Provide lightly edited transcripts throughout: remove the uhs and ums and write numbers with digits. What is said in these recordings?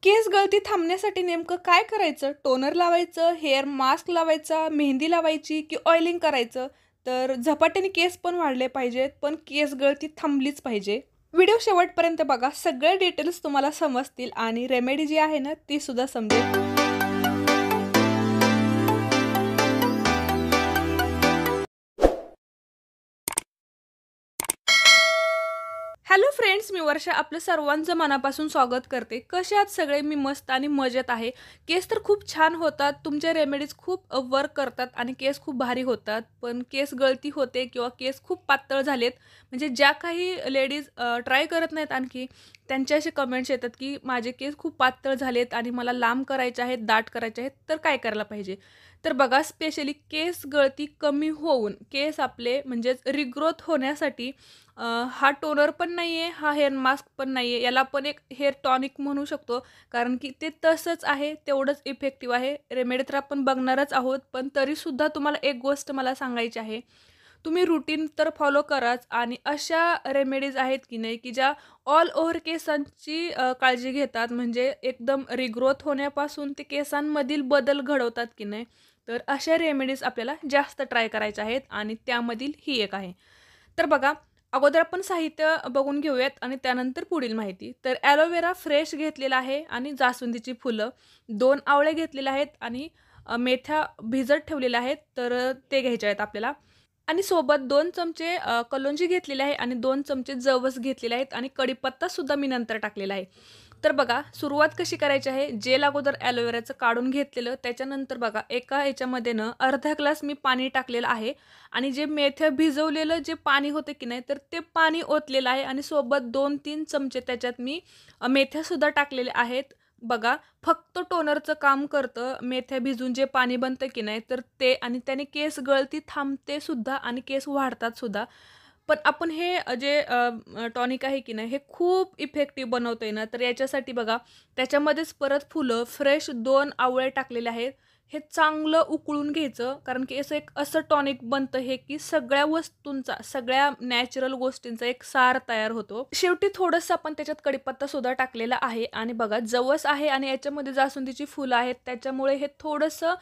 केस गळती थांबण्यासाठी नेमकं काय करायचं? टोनर लावायचं, हेअर मास्क लावायचा, मेहंदी लावायची की ऑइलिंग करायचं? तर झपाट्याने केस पण वाढले पाहिजेत, पण केस गळती थांबलीच पाहिजे. व्हिडिओ शेवटपर्यंत बघा. सगळे डिटेल्स तुम्हाला समजतील आणि रेमेडी जी आहे ना, ती सुद्धा समजेल. हॅलो फ्रेंड्स, मी वर्षा आपलं सर्वांचं मनापासून स्वागत करते. कसे आहात सगळे? मी मस्त आणि मजेत आहे. केस तर खूप छान होतात, तुमच्या रेमेडीज खूप वर्क करतात आणि केस खूप भारी होतात. पण केस गळती होते किंवा केस खूप पातळ झालेत, म्हणजे ज्या काही लेडीज ट्राय करत नाहीत आणखी, त्यांचे असे कमेंट्स येतात की माझे केस खूप पातळ झालेत आणि मला लांब करायचे आहेत, दाट करायचे आहेत, तर काय करायला पाहिजे? तर बघा, स्पेशली केस गळती कमी होऊन केस आपले म्हणजेच रिग्रोथ होण्यासाठी हा टोनर पण नाही आहे, हा हेअर मास्क पण नाही आहे. याला आपण एक हेअर टॉनिक म्हणू शकतो, कारण की ते तसंच आहे, तेवढंच इफेक्टिव्ह आहे. रेमेडी तर आपण बघणारच आहोत, पण तरीसुद्धा तुम्हाला एक गोष्ट मला सांगायची आहे. तुम्ही रुटीन तर फॉलो कराच आणि अशा रेमेडीज आहेत की नाही, की ज्या ऑल ओव्हर केसांची काळजी घेतात, म्हणजे एकदम रिग्रोथ होण्यापासून ते केसांमधील बदल घडवतात की नाही. तर अशा रेमेडीज आपल्याला जास्त ट्राय करायच्या आहेत आणि त्यामधील ही एक आहे. तर बघा, अगोदर आपण साहित्य बघून घेऊयात आणि त्यानंतर पुढील माहिती. तर ॲलोवेरा फ्रेश घेतलेला आहे आणि जास्वंदीची फुलं, 2 आवळे घेतलेले आहेत आणि मेथ्या भिजत ठेवलेल्या आहेत, तर ते घ्यायचे आहेत आपल्याला. आणि सोबत 2 चमचे कलोंजी घेतलेली आहे आणि 2 चमचे जवस घेतलेले आहेत आणि कढीपत्तासुद्धा मी नंतर टाकलेला आहे. तर बघा, सुरुवात कशी करायची आहे. जेल अगोदर ॲलोवेराचं काढून घेतलेलं, त्याच्यानंतर बघा एका ह्याच्यामध्ये ना अर्धा ग्लास मी पाणी टाकलेलं आहे आणि जे मेथ्या भिजवलेलं जे पाणी होतं की नाही, तर ते पाणी ओतलेलं आहे आणि सोबत 2-3 चमचे त्याच्यात मी मेथ्यासुद्धा टाकलेल्या आहेत. बघा, फक्त टोनरचं काम करतं. मेथ्या भिजून जे पाणी बनतं की नाही, तर ते आणि त्याने केस गळती थांबते सुद्धा आणि केस वाढतात सुद्धा. पण आपण हे जे टॉनिक आहे की नाही, हे खूप इफेक्टिव्ह बनवतंय ना, तर याच्यासाठी बघा, त्याच्यामध्येच परत फुलं फ्रेश 2 आवळे टाकलेले आहेत. हे चांगलं उकळून घ्यायचं, कारण की असं एक असं टॉनिक बनतं हे, की सगळ्या वस्तूंचा, सगळ्या नॅचरल गोष्टींचा एक सार तयार होतो. शेवटी थोडंसं आपण त्याच्यात कढीपत्तासुद्धा टाकलेला आहे आणि बघा, जवस आहे आणि याच्यामध्ये जास्वंदीची फुलं आहेत, त्याच्यामुळे हे थोडंसं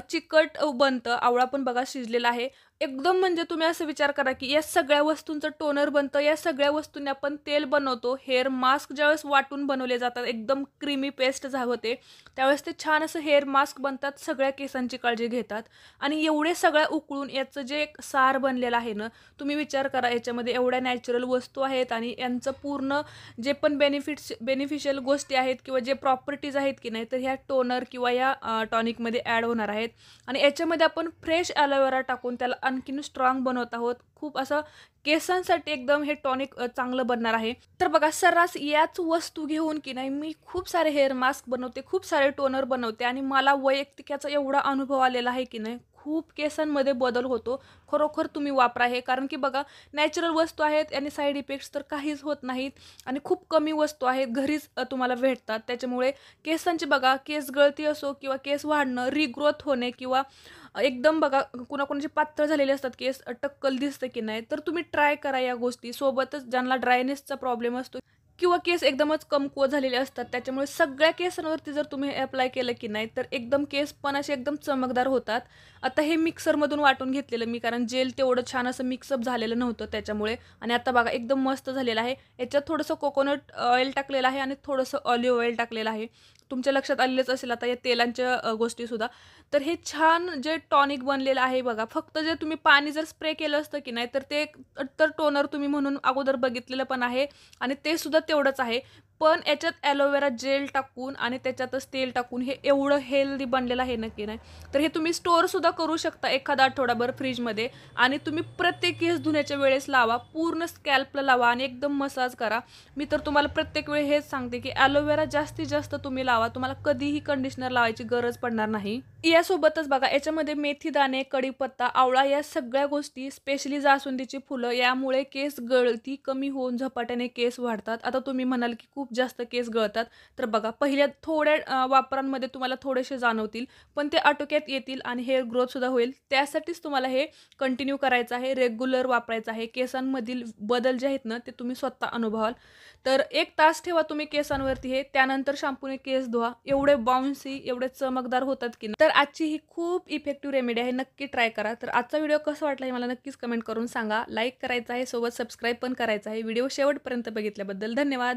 चिकट बनतं. आवळा पण बघा शिजलेला आहे. एकदम म्हणजे तुम्ही असं विचार करा, की या सगळ्या वस्तूंचं टोनर बनतं. या सगळ्या वस्तूंनी आपण तेल बनवतो. हेअर मास्क ज्यावेळेस वाटून बनवले जातात, एकदम क्रीमी पेस्ट होते, त्यावेळेस ते छान असं हेअर मास्क बनतात. सगळ्या केसांची काळजी घेतात आणि एवढे सगळ्या उकळून याचं जे एक सार बनलेलं आहे ना, तुम्ही विचार करा, याच्यामध्ये एवढ्या नॅचरल वस्तू आहेत आणि यांचं पूर्ण जे पण बेनिफिशियल गोष्टी आहेत किंवा जे प्रॉपर्टीज आहेत की नाही, तर ह्या टोनर किंवा या टॉनिकमध्ये ॲड होणार आहेत आणि याच्यामध्ये आपण फ्रेश ॲलोवेरा टाकून त्याला आणखीन स्ट्रॉंग बनवत आहोत. खूप असं केसांसाठी एकदम हे टॉनिक चांगलं बनणार आहे. तर बघा, सर्रास याच वस्तू घेऊन की नाही मी खूप सारे हेअर मास्क बनवते, खूप सारे टोनर बनवते आणि मला वैयक्तिक याचा एवढा अनुभव आलेला आहे की नाही, खूप केसांमध्ये बदल होतो. खरोखर तुम्ही वापरा हे, कारण की बघा, नॅचरल वस्तू आहेत आणि साईड इफेक्ट्स तर काहीच होत नाहीत आणि खूप कमी वस्तू आहेत, घरीच तुम्हाला भेटतात. त्याच्यामुळे केसांची बघा, केस गळती असो किंवा केस वाढणं, रिग्रोथ होणे किंवा एकदम बघा, कुणाकुणाचे पातळ झालेले असतात केस, टक्कल दिसतं की नाही, तर तुम्ही ट्राय करा या गोष्टी. सोबतच ज्यांना ड्रायनेसचा प्रॉब्लेम असतो किंवा केस एकदमच कमकुवत झालेले असतात, त्याच्यामुळे सगळ्या केसांवरती जर तुम्ही अप्लाय केलं की नाही, तर एकदम केस पण असे एकदम चमकदार होतात. आता हे मिक्सरमधून वाटून घेतलेलं मी, कारण जेल तेवढं छान असं मिक्सअप झालेलं नव्हतं त्याच्यामुळे. आणि आता बघा, एकदम मस्त झालेलं आहे. याच्यात थोडंसं कोकोनट ऑइल टाकलेलं आहे आणि थोडंसं ऑलिव्ह ऑइल टाकलेलं आहे. तुमच्या लक्षात आलेलंच असेल आता या तेलांच्या गोष्टीसुद्धा. तर हे छान जे टॉनिक बनलेलं आहे बघा, फक्त जे तुम्ही पाणी जर स्प्रे केलं असतं की नाही, तर ते तर टोनर तुम्ही म्हणून अगोदर बघितलेलं पण आहे आणि ते सुद्धा तेवढंच आहे. पण याच्यात ॲलोवेरा जेल टाकून आणि त्याच्यातच तेल टाकून हे एवढं हेल्दी बनलेलं आहे ना की नाही, तर हे तुम्ही स्टोअरसुद्धा करू शकता एखादा आठवडाभर फ्रीजमध्ये आणि तुम्ही प्रत्येक केस धुण्याच्या वेळेस लावा, पूर्ण स्कॅल्पला लावा आणि एकदम मसाज करा. मी तर तुम्हाला प्रत्येक वेळी हेच सांगते, की ॲलोवेरा जास्तीत जास्त तुम्ही लावा. तुम्हाला कधीही कंडिशनर लावायची गरज पडणार नाही. यासोबतच बघा, याच्यामध्ये मेथी दाणे, कढीपत्ता, आवळा या सगळ्या गोष्टी, स्पेशली जास्वंदीची फुलं, यामुळे केस गळती कमी होऊन झपाट्याने केस वाढतात. आता तुम्ही म्हणाल, की खूप खूप जास्त केस गळतात. तर बघा पहिल्या थोड्या वापरांमध्ये तुम्हाला थोडेसे जाणवतील, पण ते आटोक्यात येतील आणि हेअर ग्रोथसुद्धा होईल. त्यासाठीच तुम्हाला हे कंटिन्यू करायचं आहे, रेग्युलर वापरायचं आहे. केसांमधील बदल जे आहेत ना, ते तुम्ही स्वतः अनुभवाल. तर 1 तास ठेवा तुम्ही केसांवरती हे. त्यानंतर शॅम्पूने केस धुवा. एवढे बाउन्सी, एवढे चमकदार होतात की तर आजची ही खूप इफेक्टिव्ह रेमेडी आहे. नक्की ट्राय करा. तर आजचा व्हिडिओ कसा वाटला हे मला नक्कीच कमेंट करून सांगा. लाईक करायचं आहे, सोबत सबस्क्राईब पण करायचं आहे. व्हिडिओ शेवटपर्यंत बघितल्याबद्दल धन्यवाद.